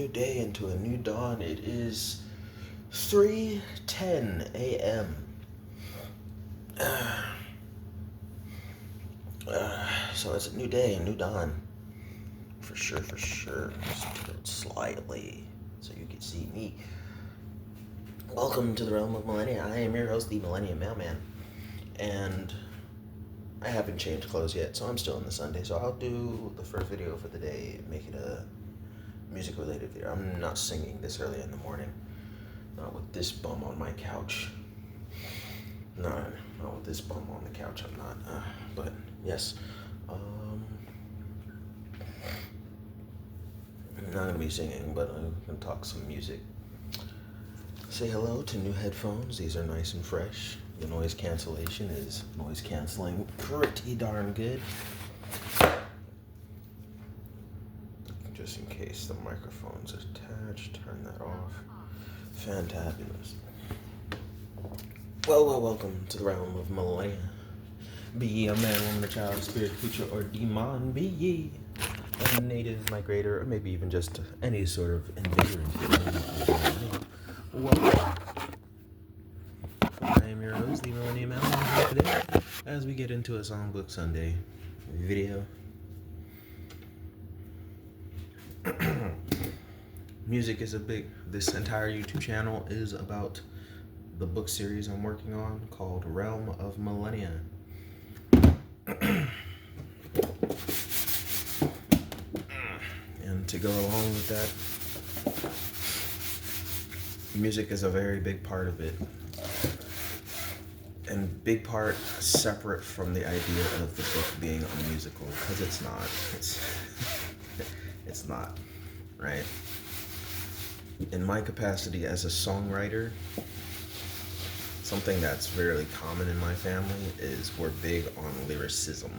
new day, into a new dawn. It is 3:10 a.m. So it's a new day, a new dawn. For sure, for sure. Just turn it slightly so you can see me. Welcome to the Realm-of-Millenia. I am your host, the Millennium Mailman. And I haven't changed clothes yet, so I'm still in the Sunday. So I'll do the first video for the day, make it a music-related video. I'm not singing this early in the morning. Not with this bum on my couch. Not with this bum on the couch, I'm not. But yes. I'm not going to be singing, but I'm going to talk some music. Say hello to new headphones. These are nice and fresh. The noise cancellation is noise canceling pretty darn good. Just in case the microphone's attached, turn that off. Fantabulous. Well, welcome to the Realm of Millenia. Be ye a man, woman, a child, spirit, creature, or demon. Be ye a native migrator, or maybe even just any sort of invader into welcome. I am your host, the Millennium Mailman, today as we get into a Songbook Sunday video. Music is this entire YouTube channel is about the book series I'm working on called Realm-of-Millenia. And to go along with that, music is a very big part of it. And big part separate from the idea of the book being a musical, because it's not. It's not, right? In my capacity as a songwriter, something that's very common in my family is we're big on lyricism,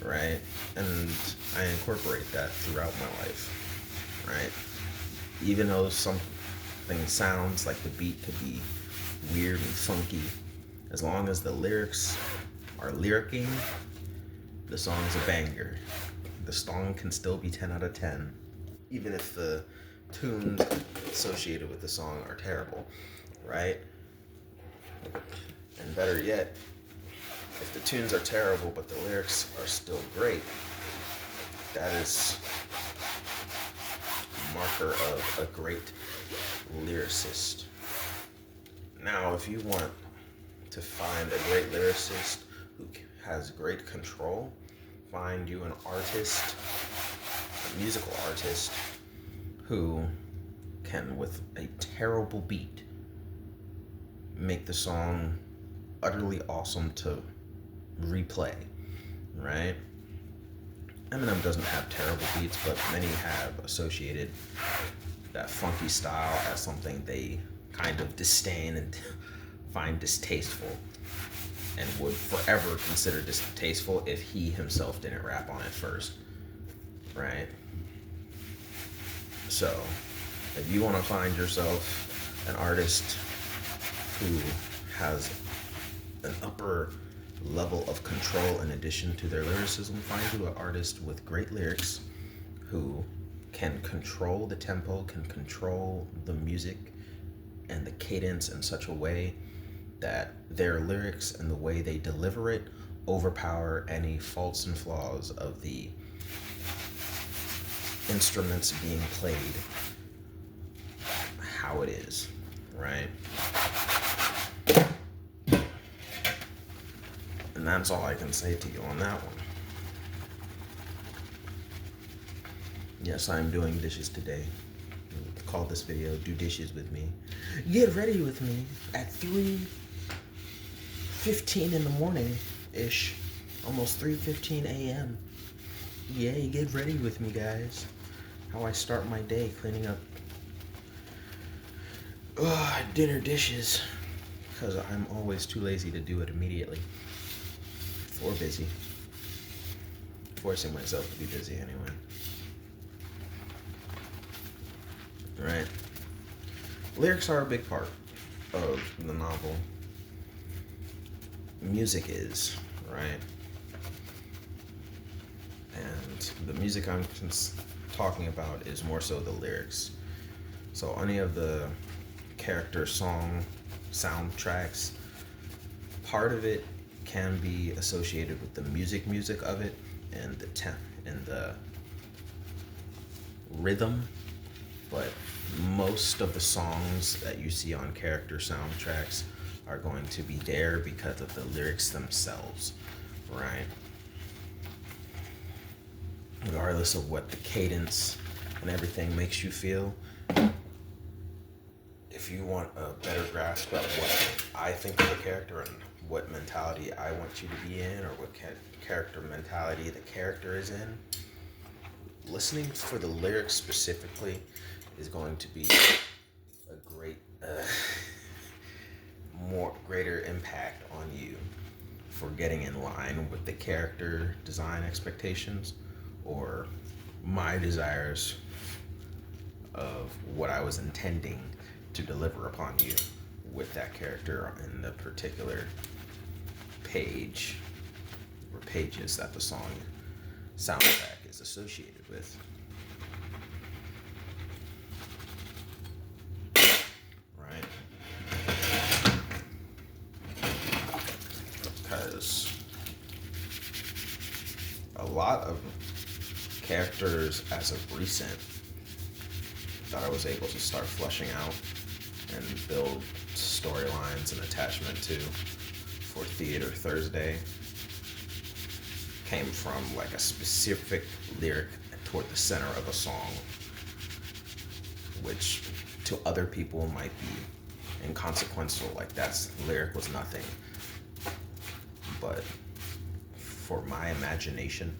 right? And I incorporate that throughout my life, right? Even though something sounds like the beat could be weird and funky, as long as the lyrics are lyricking, the song's a banger. The song can still be 10 out of 10, even if the tunes associated with the song are terrible, right? And better yet, if the tunes are terrible but the lyrics are still great, that is a marker of a great lyricist. Now, if you want to find a great lyricist who has great control, find you an artist, a musical artist, who can, with a terrible beat, make the song utterly awesome to replay, right? Eminem doesn't have terrible beats, but many have associated that funky style as something they kind of disdain and find distasteful, and would forever consider distasteful if he himself didn't rap on it first, right? So, if you want to find yourself an artist who has an upper level of control in addition to their lyricism, find you an artist with great lyrics who can control the tempo, can control the music and the cadence in such a way that their lyrics and the way they deliver it overpower any faults and flaws of the instruments being played how it is, right? And that's all I can say to you on that one. Yes, I'm doing dishes today. Call this video Do Dishes With Me. Get ready with me at 3:15 in the morning-ish. Almost 3:15 a.m. Yay, get ready with me, guys. How I start my day, cleaning up dinner dishes, because I'm always too lazy to do it immediately. Or busy. Forcing myself to be busy anyway. Right? Lyrics are a big part of the novel. Music is, right? And the music I'm talking about is more so the lyrics. So any of the character song soundtracks, part of it can be associated with the music of it and the and the rhythm, but most of the songs that you see on character soundtracks are going to be there because of the lyrics themselves, right? Regardless of what the cadence and everything makes you feel, if you want a better grasp of what I think of a character and what mentality I want you to be in, or what character mentality the character is in, listening for the lyrics specifically is going to be a greater impact on you for getting in line with the character design expectations or my desires of what I was intending to deliver upon you with that character in the particular page or pages that the song soundtrack is associated with. Right? Because a lot of characters as of recent that I was able to start fleshing out and build storylines and attachment to for Theater Thursday came from like a specific lyric toward the center of a song, which to other people might be inconsequential, like that's lyric was nothing, but for my imagination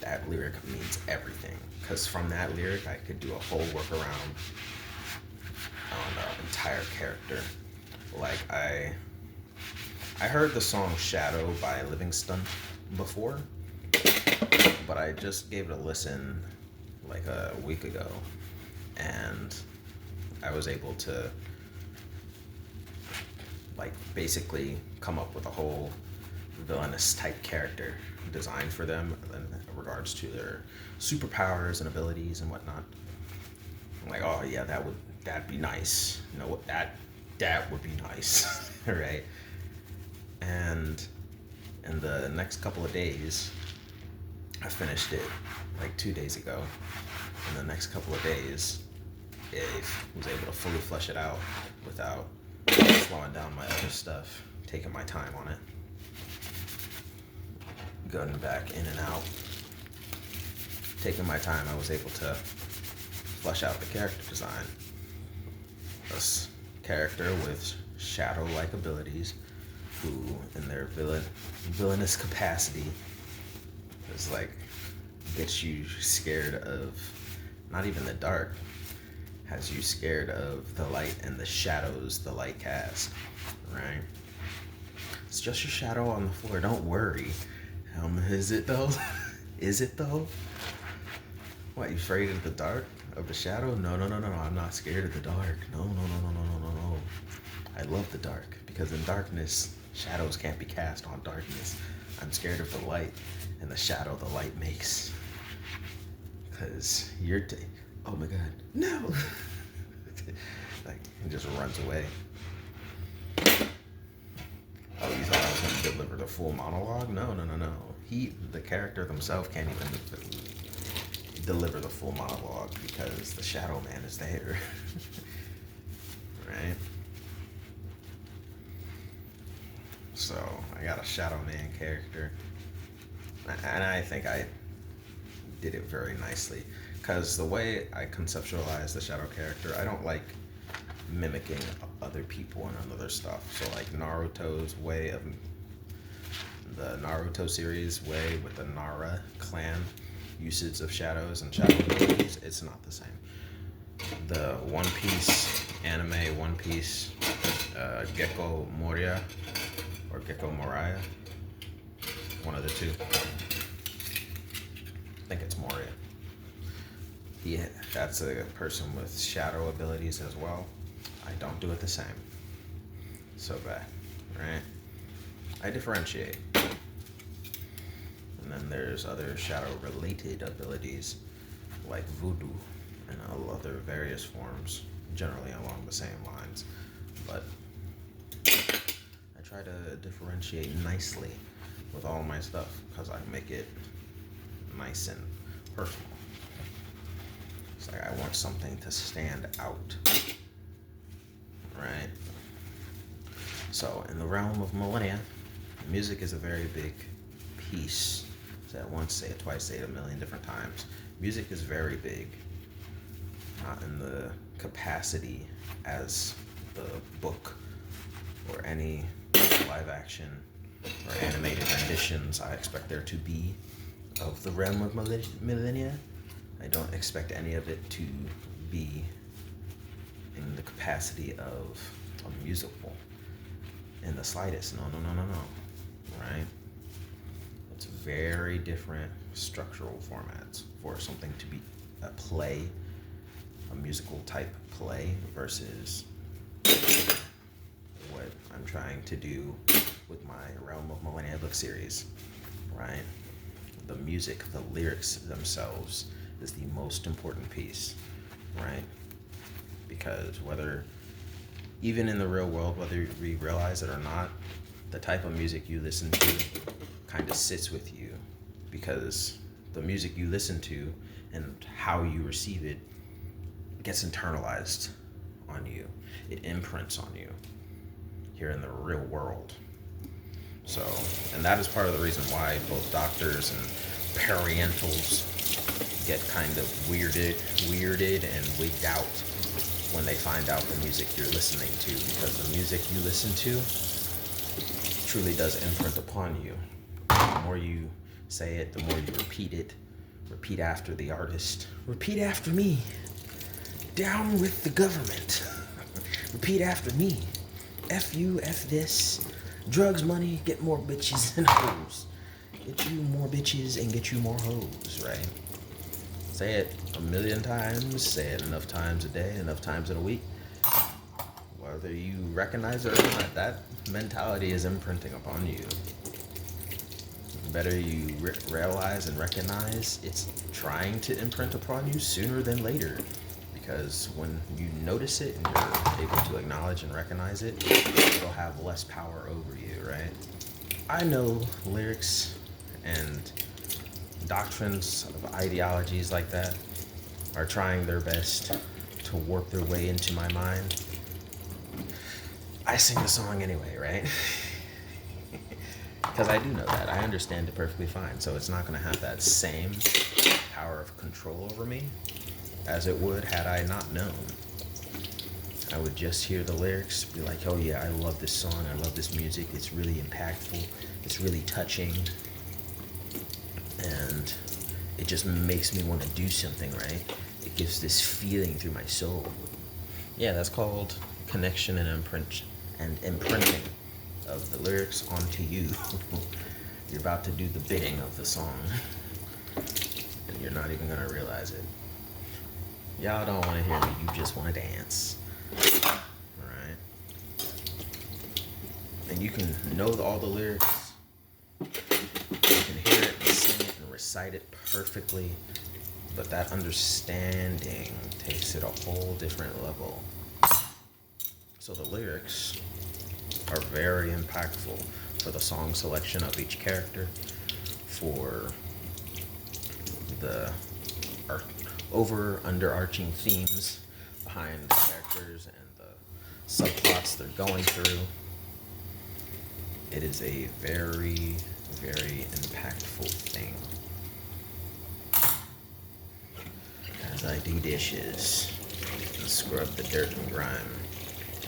that lyric means everything, because from that lyric I could do a whole workaround on the entire character. Like I heard the song Shadow by Livingston before, but I just gave it a listen like a week ago, and I was able to like basically come up with a whole villainous type character design for them in regards to their superpowers and abilities and whatnot. I'm like, oh yeah, that'd be nice. You know what, that would be nice, right? And in the next couple of days, I finished it like 2 days ago. In the next couple of days, I was able to fully flesh it out without slowing down my other stuff, taking my time on it, going back in and out. Taking my time, I was able to flesh out the character design. This character with shadow-like abilities, who in their villainous capacity is like, gets you scared of not even the dark, has you scared of the light and the shadows the light casts, right? It's just your shadow on the floor, don't worry. Is it though? Is it though? What, you afraid of the dark? Of the shadow? No, I'm not scared of the dark. No. I love the dark, because in darkness, shadows can't be cast on darkness. I'm scared of the light and the shadow the light makes. Because oh my god, no! Like, he just runs away. Oh, you thought I was going to deliver the full monologue? No. The character themselves can't even deliver the full monologue because the Shadow Man is there. Right? So, I got a Shadow Man character. And I think I did it very nicely. Because the way I conceptualize the Shadow character, I don't like mimicking other people and other stuff. So like Naruto's way of the Naruto series way with the Nara clan usage of shadows and shadow abilities, it's not the same. The One Piece anime, One Piece Gecko Moria or Gecko Moria, one of the two. I think it's Moria. That's a person with shadow abilities as well. I don't do it the same. So bad, right? I differentiate. And then there's other shadow-related abilities like voodoo and other various forms, generally along the same lines. But I try to differentiate nicely with all my stuff because I make it nice and personal. It's like I want something to stand out, right? So in the realm of millennia, music is a very big piece. Say it once, say it twice, say it a million different times. Music is very big, not in the capacity as the book or any live action or animated renditions I expect there to be of the realm of millennia. I don't expect any of it to be in the capacity of a musical in the slightest. No, right? It's very different structural formats for something to be a play, a musical type play, versus what I'm trying to do with my Realm of Millenia book series, right? The music, the lyrics themselves is the most important piece, right? Because whether, even in the real world, whether we realize it or not, the type of music you listen to kind of sits with you, because the music you listen to and how you receive it gets internalized on you. It imprints on you here in the real world. So, and that is part of the reason why both doctors and parentals get kind of weirded and wigged out when they find out the music you're listening to, because the music you listen to truly does imprint upon you. The more you say it, the more you repeat it. Repeat after the artist. Repeat after me. Down with the government. Repeat after me. F you, F this. Drugs, money, get more bitches and hoes. Get you more bitches and get you more hoes, right? Say it a million times, say it enough times a day, enough times in a week. Whether you recognize it or not, that mentality is imprinting upon you. The better you realize and recognize it's trying to imprint upon you sooner than later. Because when you notice it and you're able to acknowledge and recognize it, it'll have less power over you, right? I know lyrics and doctrines of ideologies like that are trying their best to warp their way into my mind. I sing the song anyway, right? Because I do know that. I understand it perfectly fine. So it's not going to have that same power of control over me as it would had I not known. I would just hear the lyrics, be like, oh yeah, I love this song, I love this music, it's really impactful, it's really touching, and it just makes me want to do something, right? It gives this feeling through my soul. Yeah, that's called connection and imprinting of the lyrics onto you. You're about to do the bidding of the song, and you're not even gonna realize it. Y'all don't want to hear me, you just want to dance. Alright? And you can know all the lyrics, you can hear it and sing it and recite it perfectly, but that understanding takes it a whole different level. So the lyrics are very impactful for the song selection of each character, for the overarching themes behind the characters and the subplots they're going through. It is a very, very impactful thing. As I do dishes and scrub the dirt and grime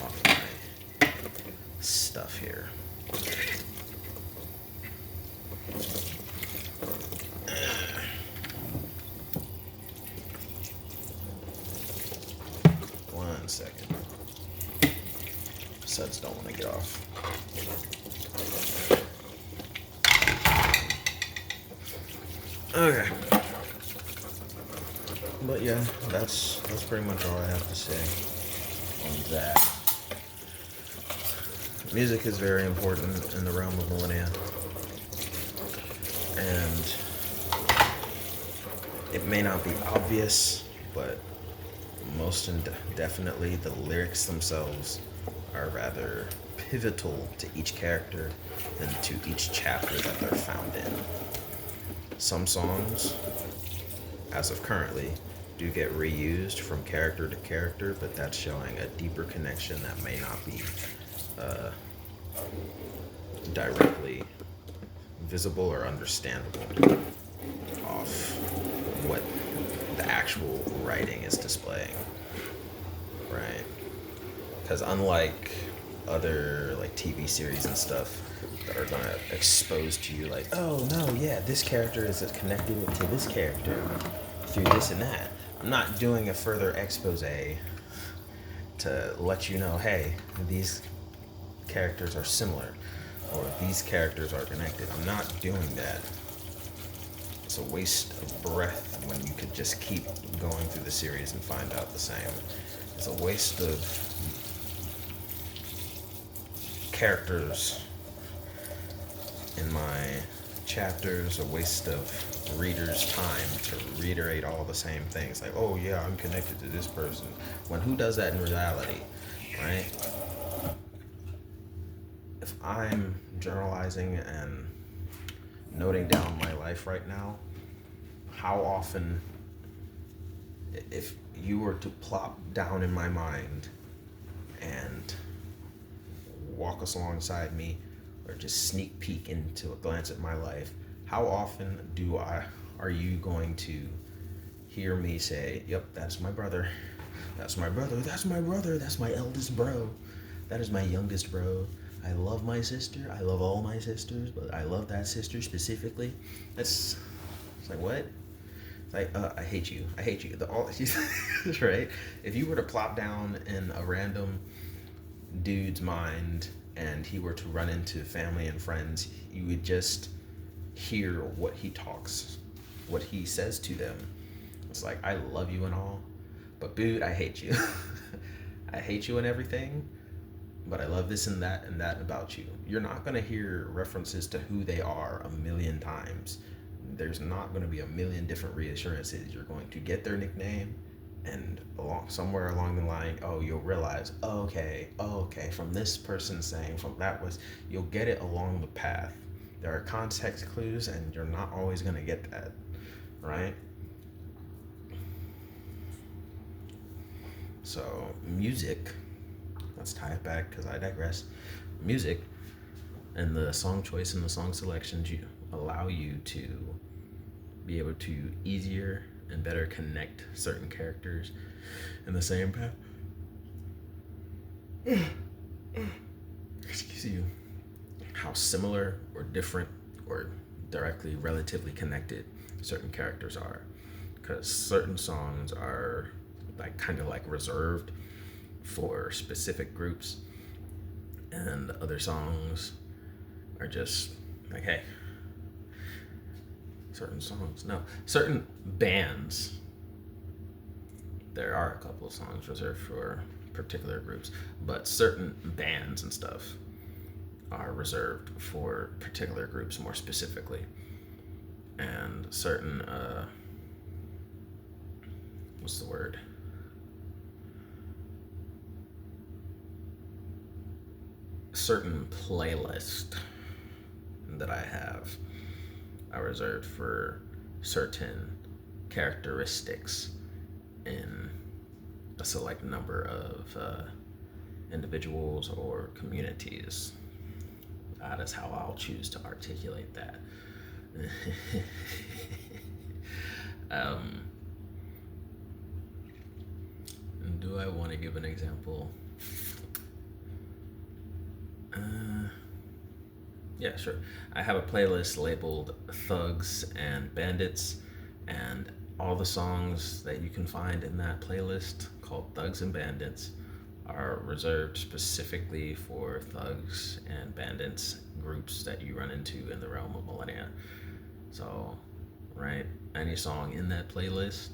off of my stuff here. One second. Suds don't want to get off. Okay. But yeah, that's pretty much all I have to say on that. Music is very important in the realm of millennia. And it may not be obvious, but most definitely the lyrics themselves are rather pivotal to each character and to each chapter that they're found in. Some songs, as of currently, do get reused from character to character, but that's showing a deeper connection that may not be uh, directly visible or understandable off what the actual writing is displaying, right? Because unlike other like TV series and stuff that are gonna expose to you like, oh no, yeah, this character is connected to this character through this and that. I'm not doing a further expose to let you know, hey, these characters are similar or these characters are connected. I'm not doing that. It's a waste of breath when you could just keep going through the series and find out the same. It's a waste of characters in my chapters, a waste of readers' time to reiterate all the same things. Like, oh yeah, I'm connected to this person. When who does that in reality, right? If I'm journalizing and noting down my life right now, how often, if you were to plop down in my mind and walk us alongside me or just sneak peek into a glance at my life, how often are you going to hear me say, yep, that's my brother, that's my brother, that's my brother, that's my eldest bro, that is my youngest bro, I love my sister, I love all my sisters, but I love that sister specifically. It's like, what? It's like, I hate you, right? If you were to plop down in a random dude's mind and he were to run into family and friends, you would just hear what he says to them. It's like, I love you and all, but dude, I hate you. I hate you and everything, but I love this and that about you. You're not going to hear references to who they are a million times. There's not going to be a million different reassurances. You're going to get their nickname, and somewhere along the line, you'll realize, okay, from this person saying, you'll get it along the path. There are context clues, and you're not always going to get that, right? So music, let's tie it back because I digress. Music and the song choice and the song selections allow you to be able to easier and better connect certain characters in the same path. Excuse you. How similar or different or directly relatively connected certain characters are, because certain songs are kind of reserved for specific groups, and other songs are just like, hey, certain bands, there are a couple of songs reserved for particular groups, but certain bands and stuff are reserved for particular groups more specifically. And certain certain playlist that I have are reserved for certain characteristics in a select number of individuals or communities. That is how I'll choose to articulate that. Do I want to give an example? Yeah, sure. I have a playlist labeled Thugs and Bandits, and all the songs that you can find in that playlist called Thugs and Bandits are reserved specifically for thugs and bandits groups that you run into in the Realm-of-Millenia. So, right, any song in that playlist,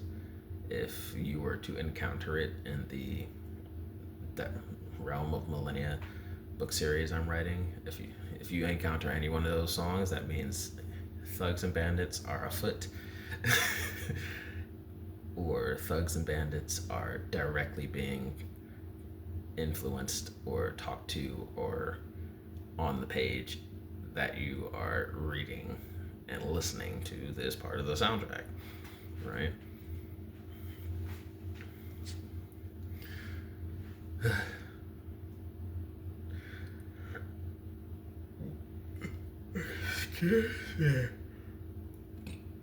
if you were to encounter it in the Realm-of-Millenia book series I'm writing, if you encounter any one of those songs, that means thugs and bandits are afoot. or thugs and bandits are directly being influenced or talked to or on the page that you are reading and listening to this part of the soundtrack, right?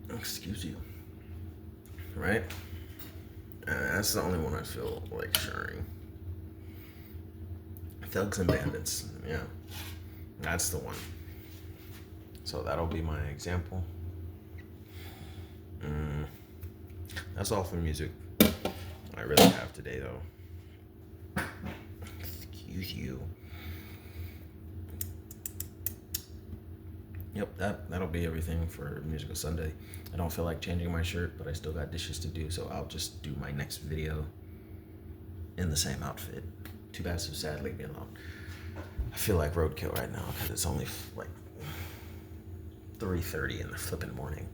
Excuse you. Right? That's the only one I feel like sharing. Thugs and Bandits. Yeah. That's the one. So that'll be my example. That's all for music I really have today, though. Excuse you. Yep, that'll be everything for Musical Sunday. I don't feel like changing my shirt, but I still got dishes to do, so I'll just do my next video in the same outfit. Too bad, so sad, leave me alone. I feel like roadkill right now because it's only like 3:30 in the flipping morning.